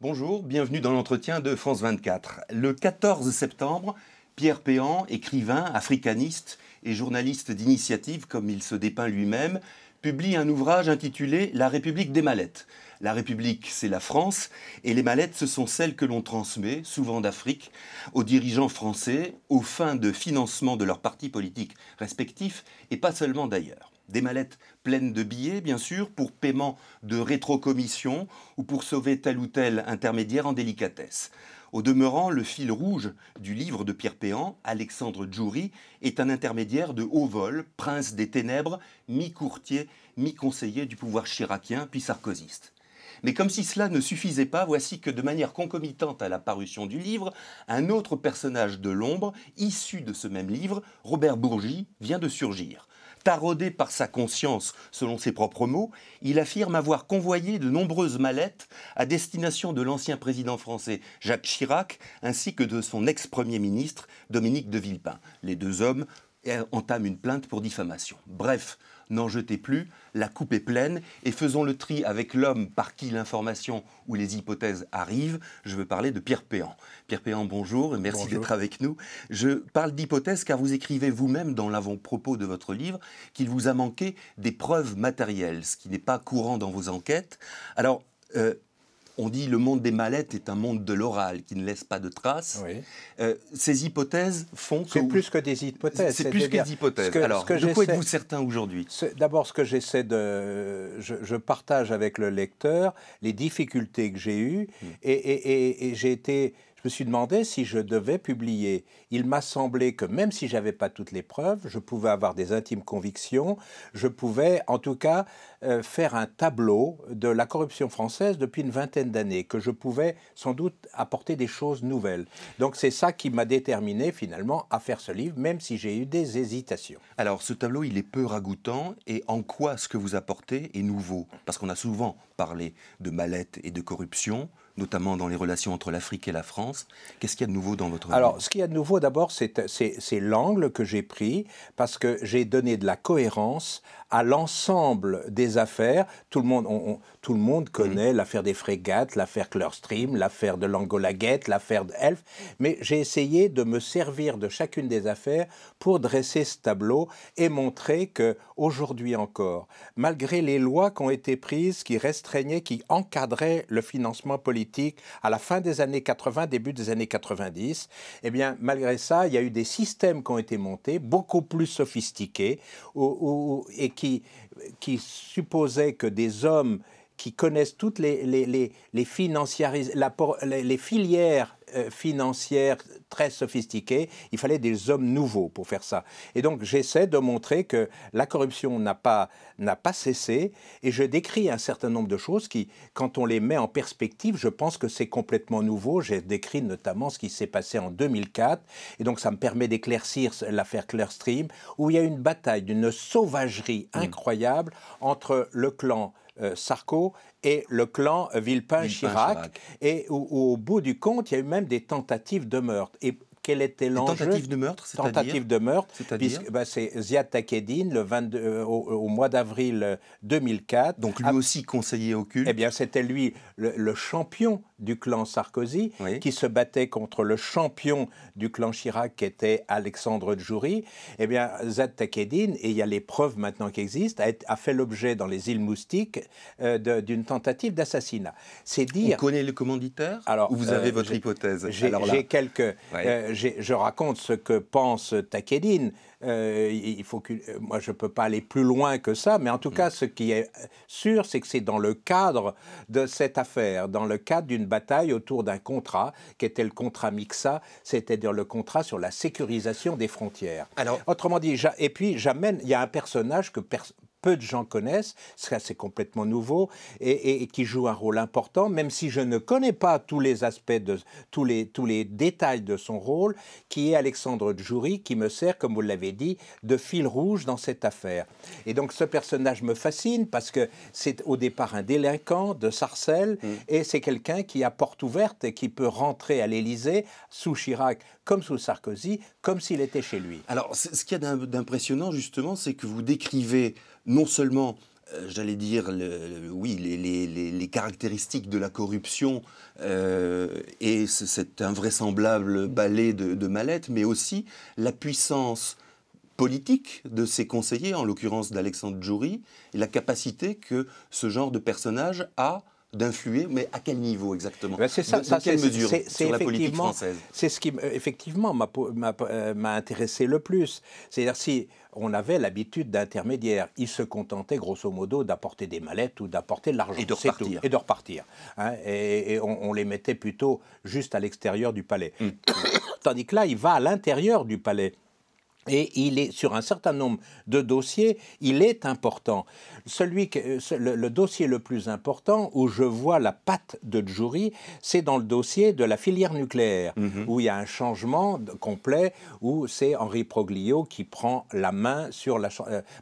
Bonjour, bienvenue dans l'entretien de France 24. Le 14 septembre, Pierre Péan, écrivain, africaniste et journaliste d'initiative, comme il se dépeint lui-même, publie un ouvrage intitulé « La République des mallettes ». La République, c'est la France, et les mallettes, ce sont celles que l'on transmet, souvent d'Afrique, aux dirigeants français, aux fins de financement de leurs partis politiques respectifs, et pas seulement d'ailleurs. Des mallettes pleines de billets, bien sûr, pour paiement de rétrocommissions ou pour sauver tel ou tel intermédiaire en délicatesse. Au demeurant, le fil rouge du livre de Pierre Péan, Alexandre Djouri, est un intermédiaire de haut vol, prince des ténèbres, mi-courtier, mi-conseiller du pouvoir chiracien puis sarkozyste. Mais comme si cela ne suffisait pas, voici que de manière concomitante à la parution du livre, un autre personnage de l'ombre, issu de ce même livre, Robert Bourgi, vient de surgir. Taraudé par sa conscience, selon ses propres mots, il affirme avoir convoyé de nombreuses mallettes à destination de l'ancien président français Jacques Chirac, ainsi que de son ex-premier ministre Dominique de Villepin. Les deux hommes entament une plainte pour diffamation. Bref, n'en jetez plus, la coupe est pleine et faisons le tri avec l'homme par qui l'information ou les hypothèses arrivent. Je veux parler de Pierre Péan. Pierre Péan, bonjour et merci d'être avec nous. Je parle d'hypothèses car vous écrivez vous-même dans l'avant-propos de votre livre qu'il vous a manqué des preuves matérielles, ce qui n'est pas courant dans vos enquêtes. Alors, on dit le monde des mallettes est un monde de l'oral qui ne laisse pas de traces. Oui. Ces hypothèses font que... C'est plus que des hypothèses. C'est plus que des hypothèses. Alors, de quoi êtes-vous certain aujourd'hui ? D'abord, ce que j'essaie de... Je partage avec le lecteur les difficultés que j'ai eues et j'ai été... Je me suis demandé si je devais publier. Il m'a semblé que même si je n'avais pas toutes les preuves, je pouvais avoir des intimes convictions, je pouvais en tout cas faire un tableau de la corruption française depuis une vingtaine d'années, que je pouvais sans doute apporter des choses nouvelles. Donc c'est ça qui m'a déterminé finalement à faire ce livre, même si j'ai eu des hésitations. Alors ce tableau, il est peu ragoûtant, et en quoi ce que vous apportez est nouveau ? Parce qu'on a souvent parlé de mallettes et de corruption, notamment dans les relations entre l'Afrique et la France. Qu'est-ce qu'il y a de nouveau dans votre livre ? Alors, ce qu'il y a de nouveau, d'abord, c'est l'angle que j'ai pris, parce que j'ai donné de la cohérence à l'ensemble des affaires. Tout le monde connaît l'affaire des frégates, l'affaire Clearstream, l'affaire de l'Angola Gate, l'affaire de Elf, mais j'ai essayé de me servir de chacune des affaires pour dresser ce tableau et montrer qu'aujourd'hui encore, malgré les lois qui ont été prises, qui restreignaient, qui encadraient le financement politique, à la fin des années 80, début des années 90, eh bien, malgré ça, il y a eu des systèmes qui ont été montés, beaucoup plus sophistiqués, et qui supposaient que des hommes qui connaissent toutes les filières financières très sophistiquées, il fallait des hommes nouveaux pour faire ça. Et donc j'essaie de montrer que la corruption n'a pas cessé, et je décris un certain nombre de choses qui, quand on les met en perspective, je pense que c'est complètement nouveau. J'ai décrit notamment ce qui s'est passé en 2004, et donc ça me permet d'éclaircir l'affaire Clearstream, où il y a une bataille d'une sauvagerie incroyable entre le clan Sarko et le clan Villepin-Chirac, et où, au bout du compte, il y a eu même des tentatives de meurtre. Et quel était l'enjeu ? Tentatives de meurtre, c'est-à-dire ? Tentatives de meurtre, puisque c'est Ziad Takieddine, au mois d'avril 2004. Donc lui aussi conseiller occulte. Eh bien, c'était lui le champion du clan Sarkozy, qui se battait contre le champion du clan Chirac, qui était Alexandre Djouri. Eh bien, Ziad Takieddine, et il y a les preuves maintenant qui existent, a fait l'objet dans les îles Moustiques d'une tentative d'assassinat. C'est dire... On connaît le commanditaire ? Alors, ou vous avez votre hypothèse ? J'ai quelques... je raconte ce que pense Takieddine. Moi, je ne peux pas aller plus loin que ça, mais en tout cas, ce qui est sûr, c'est que c'est dans le cadre de cette affaire, dans le cadre d'une bataille autour d'un contrat, qui était le contrat Mixa, c'est-à-dire le contrat sur la sécurisation des frontières. Alors, autrement dit, et puis il y a un personnage que peu de gens connaissent, ça c'est complètement nouveau, et qui joue un rôle important, même si je ne connais pas tous les aspects, tous les détails de son rôle, qui est Alexandre Djouri, qui me sert, comme vous l'avez dit, de fil rouge dans cette affaire. Et donc ce personnage me fascine, parce que c'est au départ un délinquant de Sarcelles, et c'est quelqu'un qui a porte ouverte et qui peut rentrer à l'Élysée, sous Chirac comme sous Sarkozy, comme s'il était chez lui. Alors, ce qu'il y a d'impressionnant, justement, c'est que vous décrivez non seulement j'allais dire, oui, les caractéristiques de la corruption et cet invraisemblable balai de mallettes, mais aussi la puissance politique de ses conseillers, en l'occurrence d'Alexandre Djouri, et la capacité que ce genre de personnage a d'influer, mais à quel niveau exactement? C'est ça, dans quelle mesure sur la politique française? C'est ce qui, effectivement, m'a intéressé le plus. C'est-à-dire, si on avait l'habitude d'intermédiaires, ils se contentaient grosso modo d'apporter des mallettes ou d'apporter de l'argent. Et de repartir. Et de repartir. Hein, et on les mettait plutôt juste à l'extérieur du palais. Tandis que là, il va à l'intérieur du palais. Et il est sur un certain nombre de dossiers, il est important. Le dossier le plus important où je vois la patte de Djouri, c'est dans le dossier de la filière nucléaire, où il y a un changement complet, où c'est Henri Proglio qui prend la main sur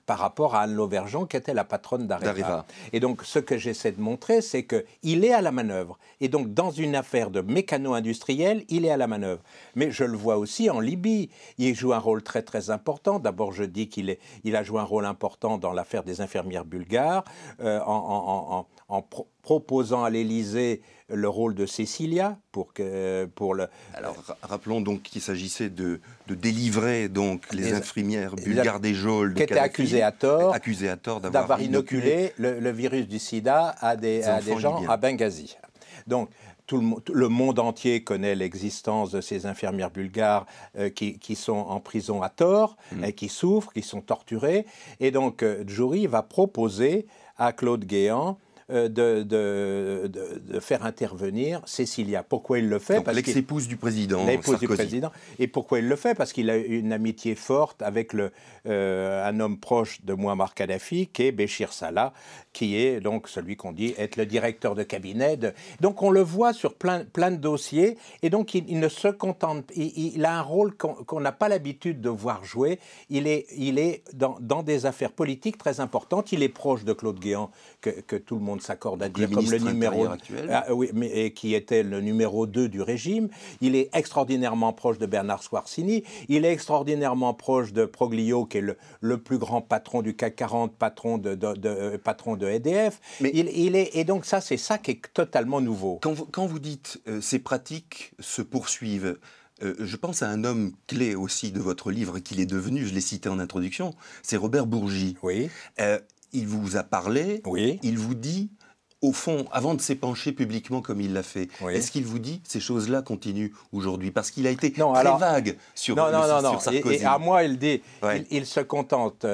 par rapport à Anne Lauvergeon, qui était la patronne d'Areva. Et donc, ce que j'essaie de montrer, c'est qu'il est à la manœuvre. Et donc, dans une affaire de mécano-industriel, il est à la manœuvre. Mais je le vois aussi en Libye. Il joue un rôle très important. D'abord, je dis qu'il a joué un rôle important dans l'affaire des infirmières bulgares, en proposant à l'Élysée le rôle de Cécilia Alors, rappelons donc qu'il s'agissait de délivrer donc les infirmières bulgares des geôles de qui étaient accusées à tort d'avoir inoculé le virus du sida à des gens libyens. À Benghazi. Donc, le monde entier connaît l'existence de ces infirmières bulgares qui sont en prison à tort, et qui souffrent, qui sont torturées. Et donc, Djouri va proposer à Claude Guéant de faire intervenir Cécilia. Pourquoi il le fait? L'ex-épouse du président L'épouse du Sarkozy. président. Et pourquoi il le fait? Parce qu'il a une amitié forte avec un homme proche de Mouammar Kadhafi, qui est Béchir Salah, qui est donc celui qu'on dit être le directeur de cabinet. Donc on le voit sur plein de dossiers, et donc il ne se contente, il a un rôle qu'on n'a pas l'habitude de voir jouer. Il est dans des affaires politiques très importantes. Il est proche de Claude Guéant, que tout le monde s'accorde à dire comme le numéro actuel. Oui, et qui était le numéro 2 du régime. Il est extraordinairement proche de Bernard Squarcini. Il est extraordinairement proche de Proglio, qui est le plus grand patron du CAC 40, patron de EDF. Et donc ça, c'est ça qui est totalement nouveau. Quand vous dites ces pratiques se poursuivent, je pense à un homme clé aussi de votre livre qu'il est devenu, je l'ai cité en introduction, c'est Robert Bourgi. Oui. Il vous a parlé, oui. Il vous dit, au fond, avant de s'épancher publiquement comme il l'a fait, oui. Est-ce qu'il vous dit ces choses-là continuent aujourd'hui? Parce qu'il a été très vague sur Sarkozy. Et à moi, il dit, il se contente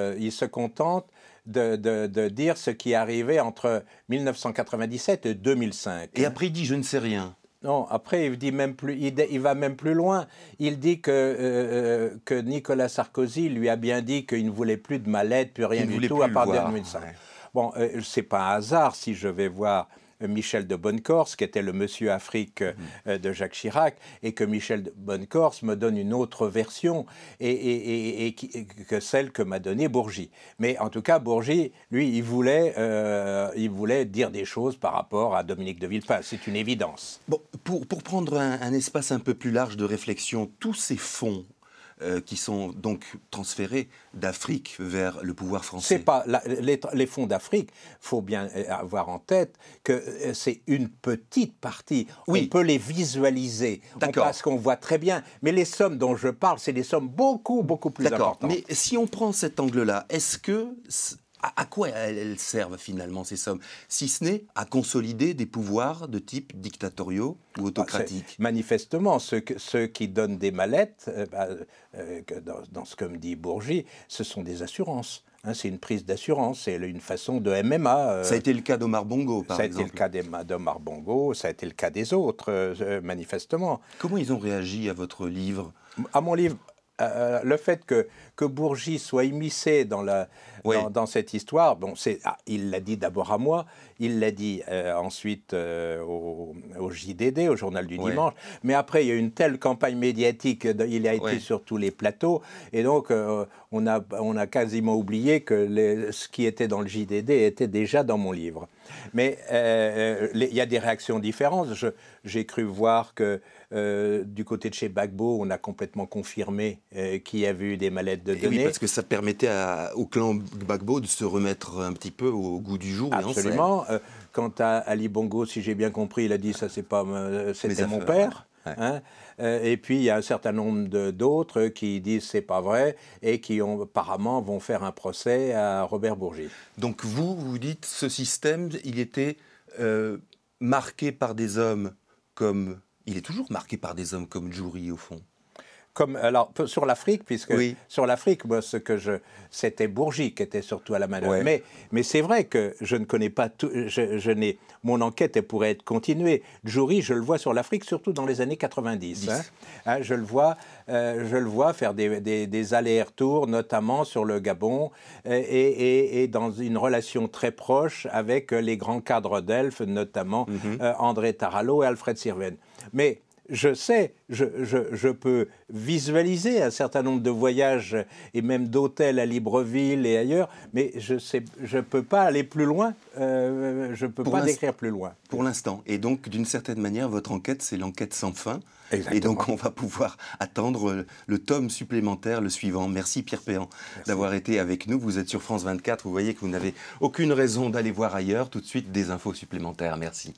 de dire ce qui est arrivé entre 1997 et 2005. Et après, il dit « je ne sais rien ». Non, après, il dit même plus, il va même plus loin. Il dit que Nicolas Sarkozy lui a bien dit qu'il ne voulait plus de mallette, plus rien du tout, à part de 2005. Ouais. Bon, c'est pas un hasard si je vais voir Michel de Bonnecorse, qui était le Monsieur Afrique de Jacques Chirac, et que Michel de Bonnecorse me donne une autre version que celle que m'a donnée Bourgi. Mais en tout cas, Bourgi, lui, il voulait dire des choses par rapport à Dominique de Villepin. C'est une évidence. Bon, pour prendre un espace un peu plus large de réflexion, tous ces fonds qui sont donc transférés d'Afrique vers le pouvoir français. C'est pas les fonds d'Afrique. Il faut bien avoir en tête que c'est une petite partie. Oui. On peut les visualiser parce qu'on voit très bien. Mais les sommes dont je parle, c'est des sommes beaucoup plus importantes. Mais si on prend cet angle-là, est-ce que à quoi elles servent finalement ces sommes, si ce n'est à consolider des pouvoirs de type dictatoriaux ou autocratiques? Manifestement, ceux qui donnent des mallettes, dans ce que me dit Bourgi, ce sont des assurances. C'est une prise d'assurance, c'est une façon de MMA. Ça a été le cas d'Omar Bongo, par exemple. Ça a été le cas d'Omar Bongo, ça a été le cas des autres, manifestement. Comment ils ont réagi à votre livre? À mon livre, le fait que Bourgi soit immiscé dans cette histoire, bon, il l'a dit d'abord à moi, il l'a dit ensuite au JDD, au Journal du Dimanche, mais après il y a eu une telle campagne médiatique, il a été sur tous les plateaux, et donc on a quasiment oublié que ce qui était dans le JDD était déjà dans mon livre. Mais il y a des réactions différentes. J'ai cru voir que du côté de chez Gbagbo, on a complètement confirmé qu'il y avait eu des mallettes de données. Oui, parce que ça permettait au clan Gbagbo de se remettre un petit peu au goût du jour. Absolument. Quant à Ali Bongo, si j'ai bien compris, il a dit ça, c'était mon père. Ouais. Hein, et puis il y a un certain nombre d'autres qui disent c'est pas vrai et qui apparemment vont faire un procès à Robert Bourgi. Donc vous dites ce système, il était marqué par des hommes comme... Il est toujours marqué par des hommes comme Djouri, au fond. Alors, sur l'Afrique, puisque sur l'Afrique, moi, c'était Bourgi qui était surtout à la manœuvre. Ouais. Mais c'est vrai que je ne connais pas tout. Mon enquête elle pourrait être continuée. Djouri, je le vois sur l'Afrique, surtout dans les années 90. Je le vois faire des allers-retours, notamment sur le Gabon, et dans une relation très proche avec les grands cadres d'Elf, notamment André Tarallo et Alfred Sirven. Mais je sais, je peux visualiser un certain nombre de voyages et même d'hôtels à Libreville et ailleurs, mais je ne peux pas aller plus loin, je ne peux pas décrire plus loin. Pour l'instant. Et donc, d'une certaine manière, votre enquête, c'est l'enquête sans fin. Exactement. Et donc, on va pouvoir attendre le tome supplémentaire, le suivant. Merci Pierre Péan d'avoir été avec nous. Vous êtes sur France 24. Vous voyez que vous n'avez aucune raison d'aller voir ailleurs. Tout de suite, des infos supplémentaires. Merci.